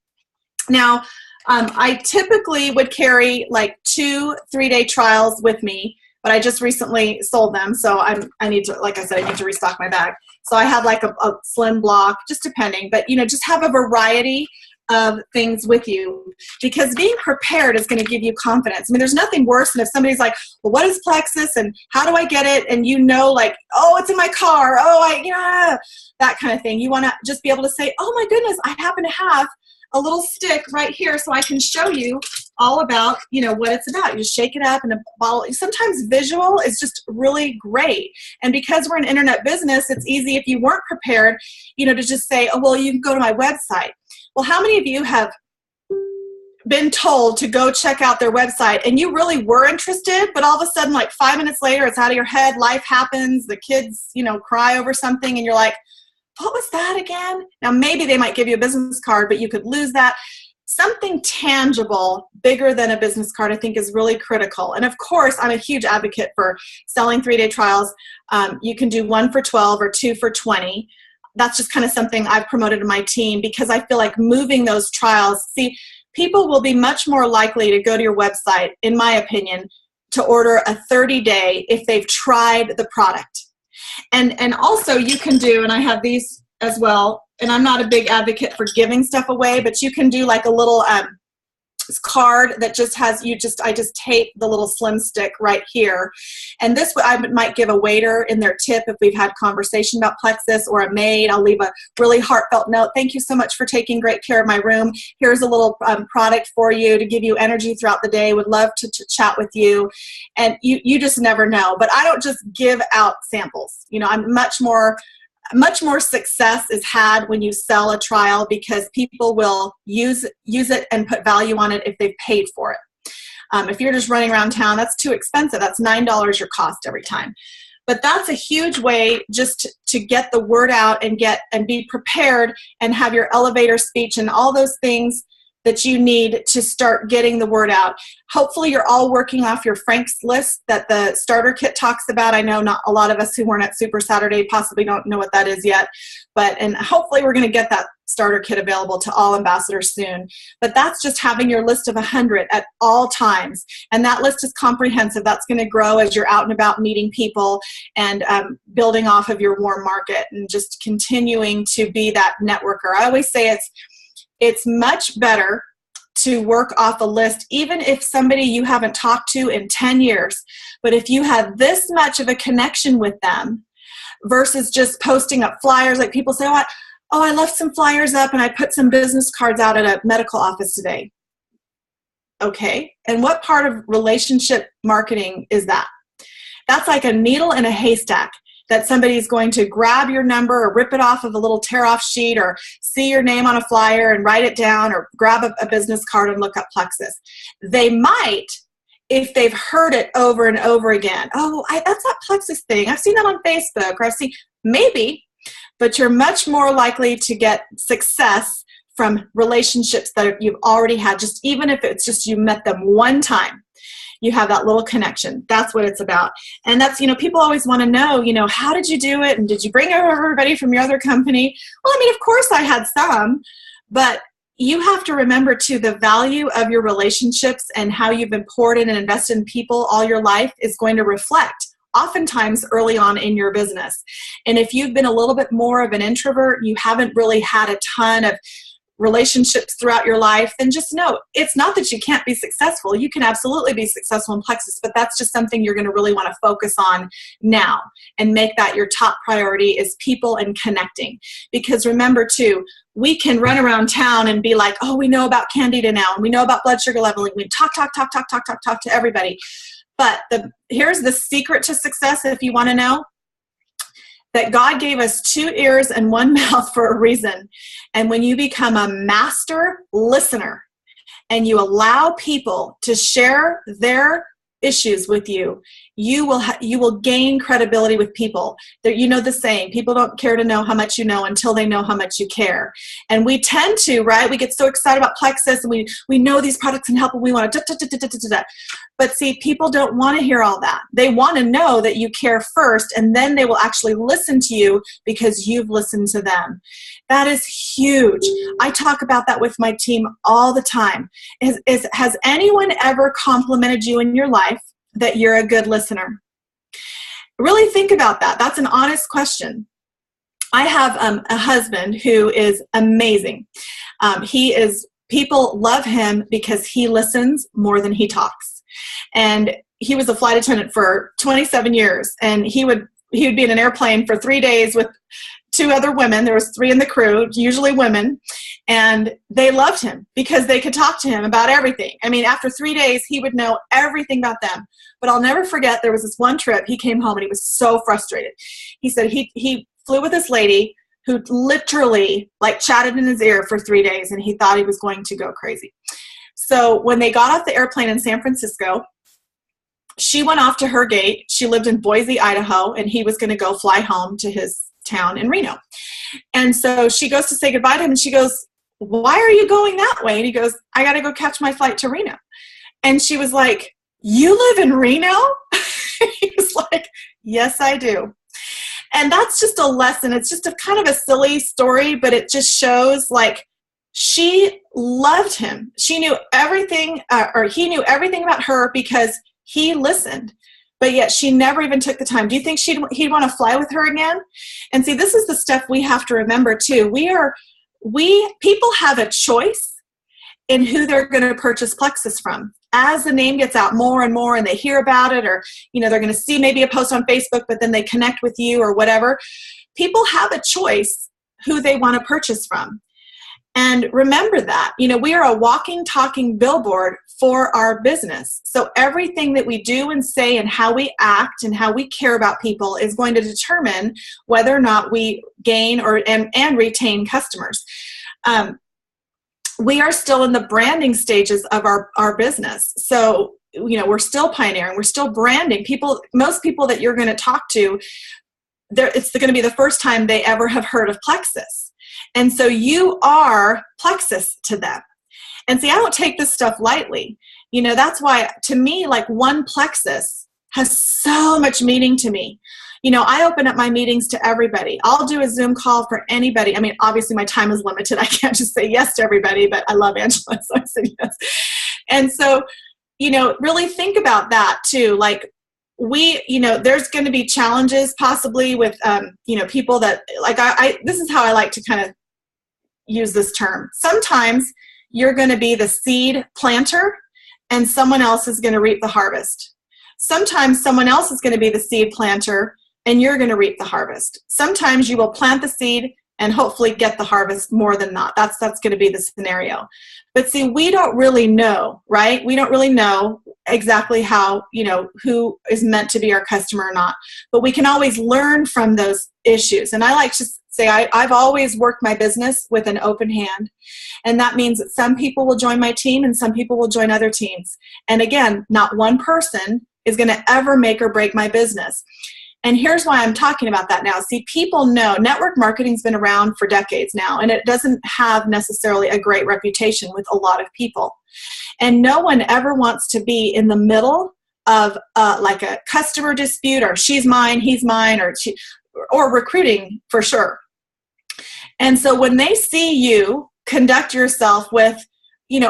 Now, I typically would carry 2 3-day trials with me, but I just recently sold them, so I need to, like I said, I need to restock my bag. So I have a slim block, just depending, but just have a variety of things with you, because being prepared is going to give you confidence. I mean, there's nothing worse than if somebody's like, well, what is Plexus and how do I get it? And oh, it's in my car. Oh, that kind of thing. You want to just be able to say, oh my goodness, I happen to have a little stick right here so I can show you all about, what it's about. You just shake it up in a bottle. Sometimes visual is just really great. And because we're an internet business, it's easy if you weren't prepared, to just say, oh, well, you can go to my website. Well, how many of you have been told to go check out their website and you really were interested, but all of a sudden, 5 minutes later, it's out of your head, life happens, the kids, cry over something, and you're like, what was that again? Now, maybe they might give you a business card, but you could lose that. Something tangible, bigger than a business card, I think is really critical. And of course, I'm a huge advocate for selling 3-day trials. You can do 1 for 12 or 2 for 20. That's just kind of something I've promoted to my team, because I feel like moving those trials, see, people will be much more likely to go to your website, in my opinion, to order a 30-day if they've tried the product. And also you can do, and I have these as well, and I'm not a big advocate for giving stuff away, but you can do like a little card that just has, I just tape the little slim stick right here. And this I might give a waiter in their tip if we've had conversation about Plexus, or a maid. I'll leave a really heartfelt note. Thank you so much for taking great care of my room. Here's a little product for you to give you energy throughout the day. Would love to chat with you. And you just never know. But I don't just give out samples. You know, I'm much more success is had when you sell a trial, because people will use it and put value on it if they've paid for it. If you're just running around town, that's too expensive. That's $9 your cost every time. But that's a huge way just to get the word out and be prepared and have your elevator speech and all those things that you need to start getting the word out. Hopefully you're all working off your Frank's list that the starter kit talks about. I know not a lot of us who weren't at Super Saturday possibly don't know what that is yet, and hopefully we're going to get that starter kit available to all ambassadors soon. But that's just having your list of 100 at all times. And that list is comprehensive. That's going to grow as you're out and about meeting people and building off of your warm market and just continuing to be that networker. I always say it's much better to work off a list, even if somebody you haven't talked to in 10 years. But if you have this much of a connection with them versus just posting up flyers, like people say, I left some flyers up and I put some business cards out at a medical office today. Okay, and what part of relationship marketing is that? That's like a needle in a haystack, that somebody's going to grab your number or rip it off of a little tear-off sheet or see your name on a flyer and write it down, or grab a business card and look up Plexus. They might, if they've heard it over and over again. That's that Plexus thing. I've seen that on Facebook, or maybe, but you're much more likely to get success from relationships that you've already had, just even if it's just you met them one time. You have that little connection. That's what it's about. And that's, people always want to know, how did you do it? And did you bring everybody from your other company? Well, of course I had some, but you have to remember too, the value of your relationships and how you've been poured in and invested in people all your life is going to reflect oftentimes early on in your business. And if you've been a little bit more of an introvert, you haven't really had a ton of relationships throughout your life, then just know it's not that you can't be successful. You can absolutely be successful in Plexus, but that's just something you're going to really want to focus on now and make that your top priority is people and connecting. Because remember too, we can run around town and be like, we know about Candida now, and we know about blood sugar leveling. We talk to everybody. But here's the secret to success, if you want to know. That God gave us 2 ears and 1 mouth for a reason. And when you become a master listener and you allow people to share their issues with you, you will gain credibility with people. The saying, people don't care to know how much you know until they know how much you care. And we tend to, right? We get so excited about Plexus and we know these products can help and we want to But see, people don't want to hear all that. They want to know that you care first, and then they will actually listen to you because you've listened to them. That is huge. I talk about that with my team all the time. Has anyone ever complimented you in your life that you're a good listener? Really think about that. That's an honest question. I have a husband who is amazing. People love him because he listens more than he talks. And he was a flight attendant for 27 years, and he would be in an airplane for 3 days with 2 other women. There was 3 in the crew, usually women, and they loved him because they could talk to him about everything. After 3 days, he would know everything about them. But I'll never forget, there was this one trip, he came home and he was so frustrated. He said he flew with this lady who literally chatted in his ear for 3 days, and he thought he was going to go crazy. So when they got off the airplane in San Francisco, she went off to her gate. She lived in Boise, Idaho, and he was going to go fly home to his town in Reno. And so she goes to say goodbye to him, and she goes, why are you going that way? And he goes, I got to go catch my flight to Reno. And she was like, you live in Reno? He was like, yes, I do. And that's just a lesson. It's just a kind of a silly story, but it just shows like she loved him. She knew everything, or he knew everything about her because he listened. But yet she never even took the time. Do you think he'd want to fly with her again? And see, this is the stuff we have to remember too. People have a choice in who they're going to purchase Plexus from. As the name gets out more and more and they hear about it, or, they're going to see maybe a post on Facebook, but then they connect with you or whatever. People have a choice who they want to purchase from. And remember that, we are a walking, talking billboard for our business. So everything that we do and say and how we act and how we care about people is going to determine whether or not we gain and retain customers. We are still in the branding stages of our business. So, we're still pioneering, we're still branding. Most people that you're going to talk to, it's going to be the first time they ever have heard of Plexus. And so you are Plexus to them. And see, I don't take this stuff lightly. That's why, to me, like one Plexus has so much meaning to me. I open up my meetings to everybody. I'll do a Zoom call for anybody. I mean, obviously my time is limited. I can't just say yes to everybody, but I love Angela, so I said yes. And so, really think about that too. Like there's going to be challenges possibly with, people that like, this is how I like to kind of use this term. Sometimes you're going to be the seed planter and someone else is going to reap the harvest. Sometimes someone else is going to be the seed planter and you're going to reap the harvest. Sometimes you will plant the seed and hopefully get the harvest more than not. That's going to be the scenario. But see, we don't really know, right? We don't really know exactly how, who is meant to be our customer or not. But we can always learn from those issues. And I like to say I've always worked my business with an open hand. And that means that some people will join my team and some people will join other teams. And again, not one person is going to ever make or break my business. And here's why I'm talking about that now. See, people know network marketing's been around for decades now, and it doesn't have necessarily a great reputation with a lot of people. And no one ever wants to be in the middle of like a customer dispute, or she's mine, he's mine, or recruiting for sure. And so when they see you conduct yourself with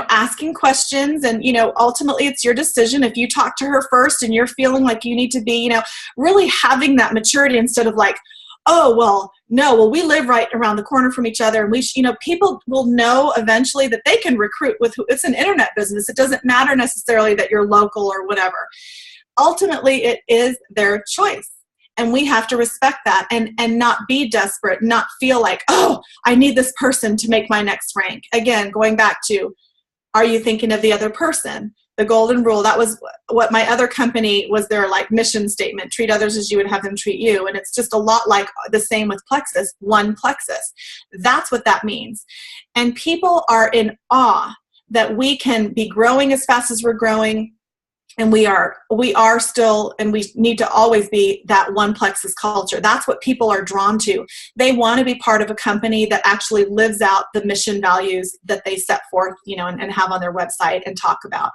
asking questions, and, ultimately it's your decision. If you talk to her first and you're feeling like you need to be, really having that maturity instead of like, oh, well, no, well, we live right around the corner from each other. And we, people will know eventually that they can recruit with it's an internet business. It doesn't matter necessarily that you're local or whatever. Ultimately, it is their choice. And we have to respect that and not be desperate, not feel like, oh, I need this person to make my next rank. Again, going back to, are you thinking of the other person? The golden rule, that was what my other company was, their like mission statement, treat others as you would have them treat you. And it's just a lot like the same with Plexus, one Plexus. That's what that means. And people are in awe that we can be growing as fast as we're growing. And we are still, and we need to always be that one Plexus culture. That's what people are drawn to. They want to be part of a company that actually lives out the mission values that they set forth, and have on their website and talk about.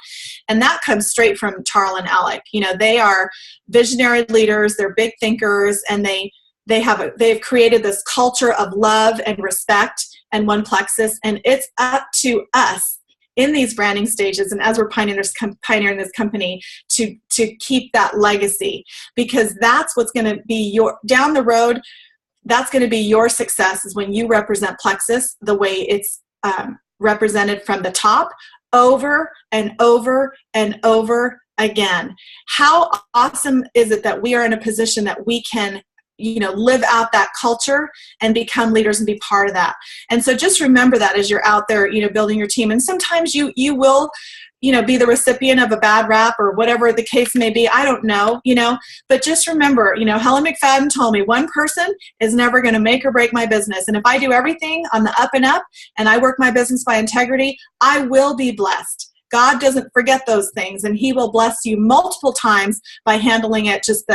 And that comes straight from Charles and Alec. They are visionary leaders. They're big thinkers, and they've created this culture of love and respect and one Plexus. And it's up to us in these branding stages, and as we're pioneering this company, to keep that legacy, because that's what's going to be down the road. That's going to be your success, is when you represent Plexus the way it's represented from the top, over and over and over again. How awesome is it that we are in a position that we can live out that culture and become leaders and be part of that. And so just remember that as you're out there, building your team. And sometimes you will, be the recipient of a bad rap or whatever the case may be. I don't know, but just remember, Helen McFadden told me one person is never going to make or break my business. And if I do everything on the up and up and I work my business by integrity, I will be blessed. God doesn't forget those things, and he will bless you multiple times by handling it, just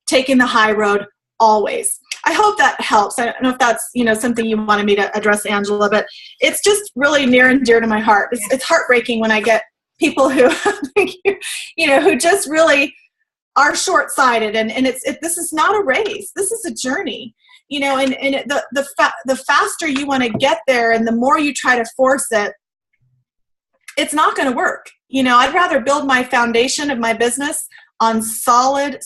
taking the high road always. I hope that helps. I don't know if that's, something you wanted me to address, Angela, but it's just really near and dear to my heart. It's heartbreaking when I get people who, who just really are short-sighted, and this is not a race. This is a journey, and the faster you want to get there and the more you try to force it, it's not going to work. I'd rather build my foundation of my business on solid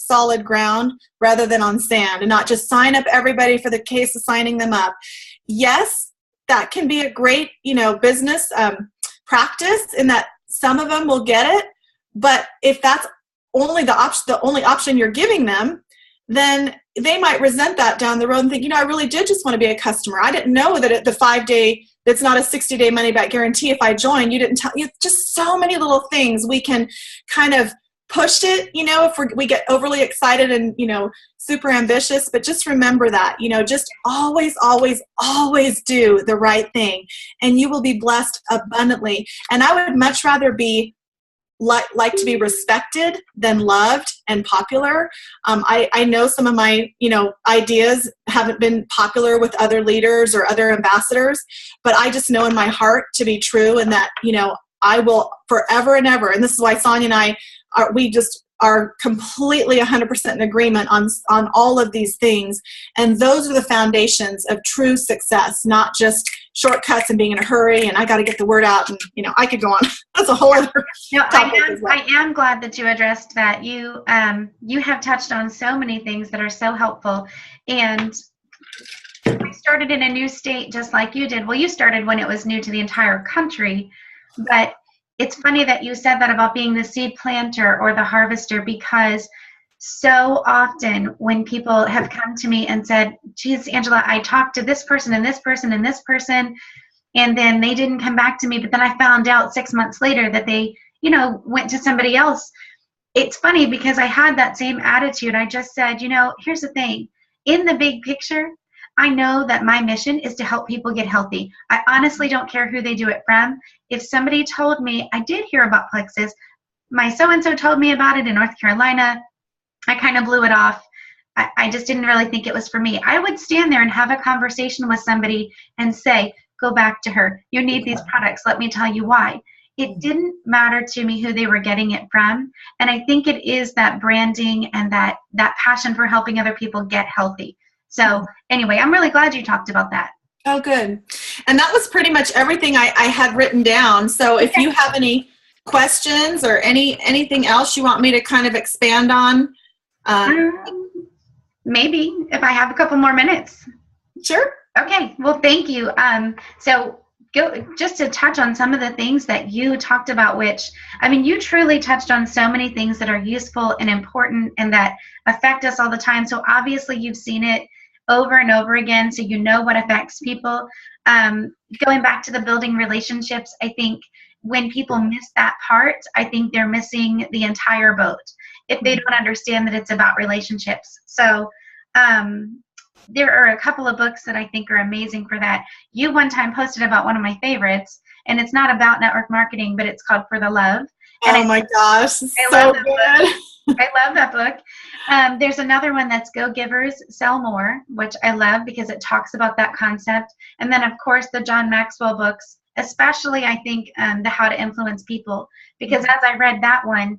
ground rather than on sand, and not just sign up everybody for the case of signing them up. Yes, that can be a great, business practice in that some of them will get it, but if that's only the only option you're giving them, then they might resent that down the road and think, I really did just want to be a customer. I didn't know that the 5-day, that's not a 60-day money back guarantee. If I joined, you didn't tell you. Just so many little things we can kind of push it, if we get overly excited and, super ambitious, but just remember that, just always do the right thing, and you will be blessed abundantly. And I would much rather be like to be respected than loved and popular. I know some of my, ideas haven't been popular with other leaders or other ambassadors, but I just know in my heart to be true, and that, I will forever and ever. And this is why Sonia and I are completely 100% in agreement on all of these things. And those are the foundations of true success, not just shortcuts and being in a hurry and I got to get the word out. And, I could go on. That's a whole other topic as well. I am glad that you addressed that. You have touched on so many things that are so helpful. And I started in a new state just like you did. Well, you started when it was new to the entire country, but it's funny that you said that about being the seed planter or the harvester, because so often when people have come to me and said, geez, Angela, I talked to this person and this person and this person, and then they didn't come back to me, but then I found out 6 months later that they, went to somebody else. It's funny because I had that same attitude. I just said, here's the thing. In the big picture, I know that my mission is to help people get healthy. I honestly don't care who they do it from. If somebody told me, I did hear about Plexus, my so-and-so told me about it in North Carolina, I kind of blew it off. I just didn't really think it was for me. I would stand there and have a conversation with somebody and say, go back to her. You need these products. Let me tell you why. It didn't matter to me who they were getting it from. And I think it is that branding and that passion for helping other people get healthy. So anyway, I'm really glad you talked about that. Oh, good. And that was pretty much everything I had written down. So if you have any questions or anything else you want me to kind of expand on. Maybe if I have a couple more minutes. Sure. Okay. Well, thank you. So just to touch on some of the things that you talked about, which, you truly touched on so many things that are useful and important and that affect us all the time. So obviously you've seen it over and over again, so you know what affects people. Going back to the building relationships, I think when people miss that part, I think they're missing the entire boat if they don't understand that it's about relationships. So there are a couple of books that I think are amazing for that. You one time posted about one of my favorites, and it's not about network marketing, but it's called For the Love. And my gosh, so good. I love that book. There's another one that's Go Givers, Sell More, which I love because it talks about that concept. And then, of course, the John Maxwell books, especially, I think, the How to Influence People. Because as I read that one,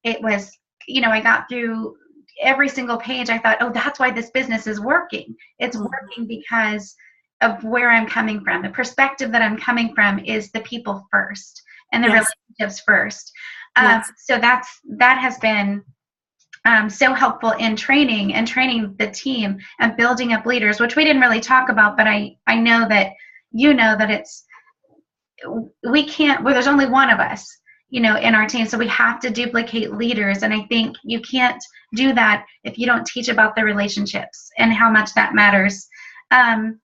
it was, I got through every single page. I thought, oh, that's why this business is working. It's working because of where I'm coming from. The perspective that I'm coming from is the people first and the relationships first. So that has been so helpful in training the team and building up leaders, which we didn't really talk about, but I know that it's, we can't, there's only one of us, in our team. So we have to duplicate leaders. And I think you can't do that if you don't teach about the relationships and how much that matters. And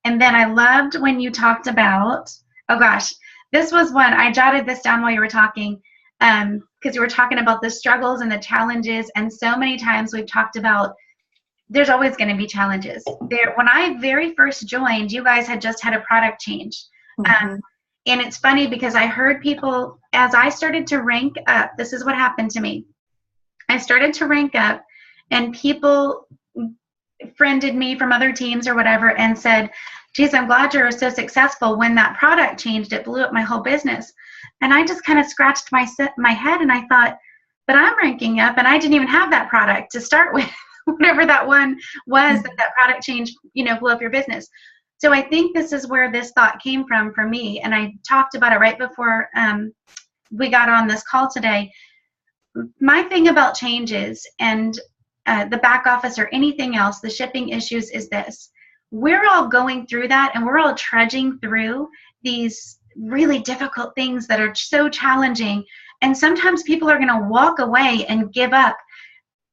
then I loved when you talked about, oh gosh, this was one, I jotted this down while you were talking, because you were talking about the struggles and the challenges. And so many times we've talked about there's always going to be challenges. When I very first joined, you guys had just had a product change. And it's funny because I heard people, as I started to rank up, this is what happened to me. I started to rank up and people friended me from other teams or whatever and said, geez, I'm glad you're so successful. When that product changed, it blew up my whole business. And I just kind of scratched my head and I thought, but I'm ranking up and I didn't even have that product to start with, whatever that one was that product change, blew up your business. So I think this is where this thought came from for me. And I talked about it right before we got on this call today. My thing about changes and the back office or anything else, the shipping issues, is this. We're all going through that and we're all trudging through these really difficult things that are so challenging. And sometimes people are going to walk away and give up.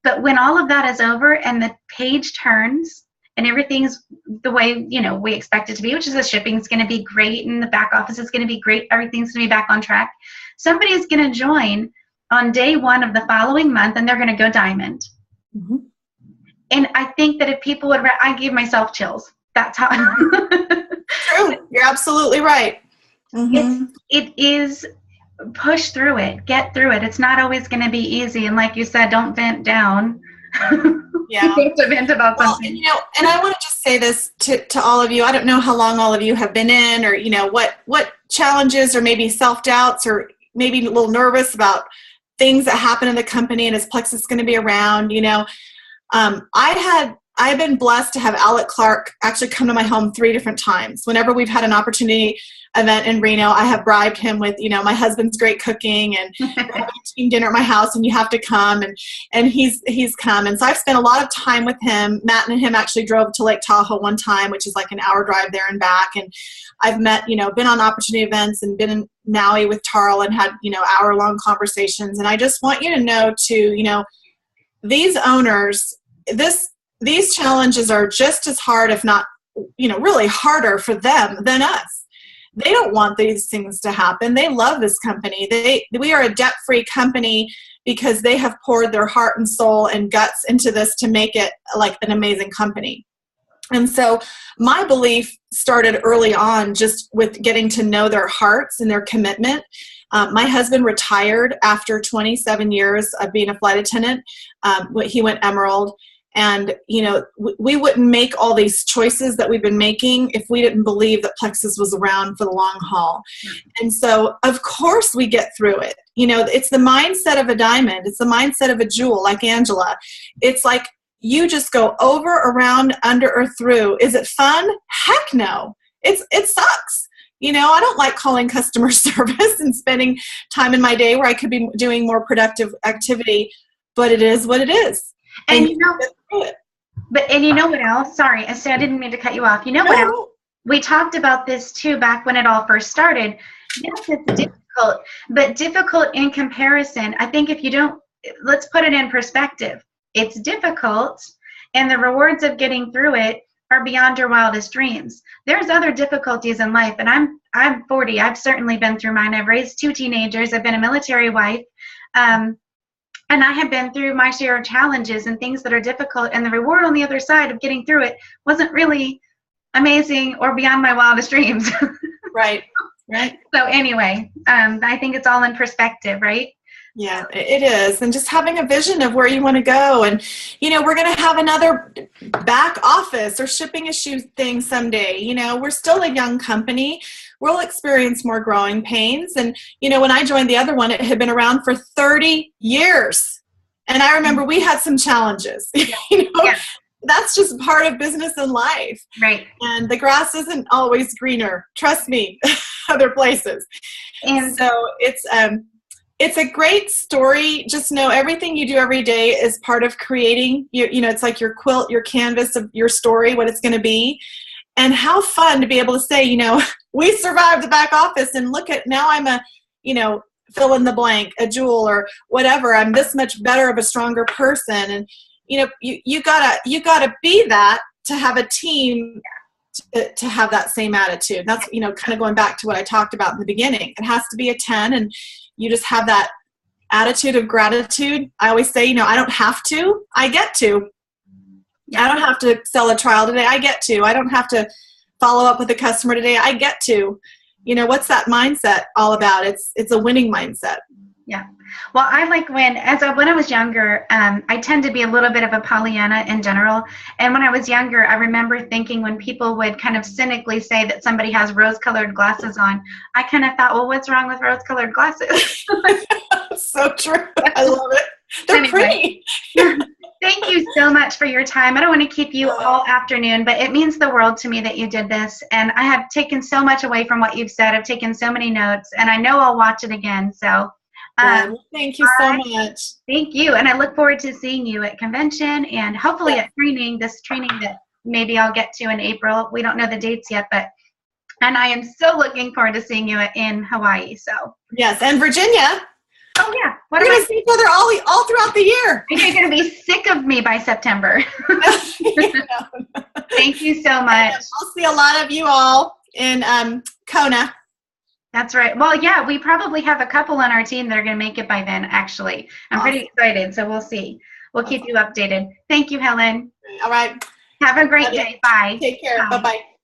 But when all of that is over and the page turns and everything's the way, we expect it to be, which is the shipping's going to be great and the back office is going to be great, everything's going to be back on track, somebody's going to join on day one of the following month and they're going to go diamond. Mm-hmm. And I think that if people would, I give myself chills. That's how. True. You're absolutely right. Mm-hmm. It is push through it, get through it. It's not always going to be easy. And like you said, don't vent down. Yeah. You have to vent about something. And I want to just say this to all of you. I don't know how long all of you have been in, or, what challenges or maybe self-doubts or maybe a little nervous about things that happen in the company and is Plexus going to be around, I've been blessed to have Alec Clark actually come to my home 3 different times. Whenever we've had an opportunity event in Reno, I have bribed him with, my husband's great cooking and having a team dinner at my house and you have to come, and he's come. And so I've spent a lot of time with him. Matt and him actually drove to Lake Tahoe one time, which is like an hour drive there and back. And I've met, been on opportunity events and been in Maui with Tarl and had, hour-long conversations. And I just want you to know too, these owners, these challenges are just as hard, if not, really harder for them than us. They don't want these things to happen. They love this company. We are a debt-free company because they have poured their heart and soul and guts into this to make it like an amazing company. And so my belief started early on just with getting to know their hearts and their commitment. My husband retired after 27 years of being a flight attendant. He went Emerald. And, we wouldn't make all these choices that we've been making if we didn't believe that Plexus was around for the long haul. And so, of course, we get through it. It's the mindset of a diamond. It's the mindset of a jewel, like Angela. It's like you just go over, around, under, or through. Is it fun? Heck no. It sucks. I don't like calling customer service and spending time in my day where I could be doing more productive activity, but it is what it is. And you know what else? Sorry, I didn't mean to cut you off. What else? We talked about this too back when it all first started. Yes, it's difficult, but difficult in comparison. I think if you don't, let's put it in perspective. It's difficult, and the rewards of getting through it are beyond your wildest dreams. There's other difficulties in life, and I'm 40. I've certainly been through mine. I've raised 2 teenagers. I've been a military wife. And I have been through my share of challenges and things that are difficult, and the reward on the other side of getting through it wasn't really amazing or beyond my wildest dreams. Right. So anyway, I think it's all in perspective, right? Yeah, it is. And just having a vision of where you want to go. And, we're going to have another back office or shipping issue thing someday. We're still a young company. We'll experience more growing pains. And, when I joined the other one, it had been around for 30 years. And I remember we had some challenges. Yeah. That's just part of business and life. Right. And the grass isn't always greener. Trust me, other places. And so it's a great story. Just know everything you do every day is part of creating, it's like your quilt, your canvas of your story, what it's going to be. And how fun to be able to say, we survived the back office and look at, now I'm a, fill in the blank, a jewel or whatever. I'm this much better of a stronger person. And, you gotta be that to have a team to have that same attitude. That's, kind of going back to what I talked about in the beginning. It has to be a 10, and you just have that attitude of gratitude. I always say, I don't have to, I get to. I don't have to sell a trial today, I get to. I don't have to follow up with a customer today, I get to. what's that mindset all about? It's a winning mindset. Yeah. Well, I like when I was younger, I tend to be a little bit of a Pollyanna in general. And when I was younger, I remember thinking when people would kind of cynically say that somebody has rose-colored glasses on, I kind of thought, well, what's wrong with rose-colored glasses? So true. I love it. They're pretty. Thank you so much for your time. I don't want to keep you all afternoon, but it means the world to me that you did this. And I have taken so much away from what you've said. I've taken so many notes, and I know I'll watch it again. So thank you so much. Thank you. And I look forward to seeing you at convention and hopefully at this training that maybe I'll get to in April. We don't know the dates yet, and I am so looking forward to seeing you in Hawaii. So yes, and Virginia. Oh yeah. We're going to see each other all throughout the year. You're going to be sick of me by September. Thank you so much. I'll see a lot of you all in Kona. That's right. Well, yeah, we probably have a couple on our team that are going to make it by then, actually. I'm pretty excited, so we'll see. We'll keep you updated. Thank you, Helen. All right. Have a great day. Bye. Take care. Bye-bye.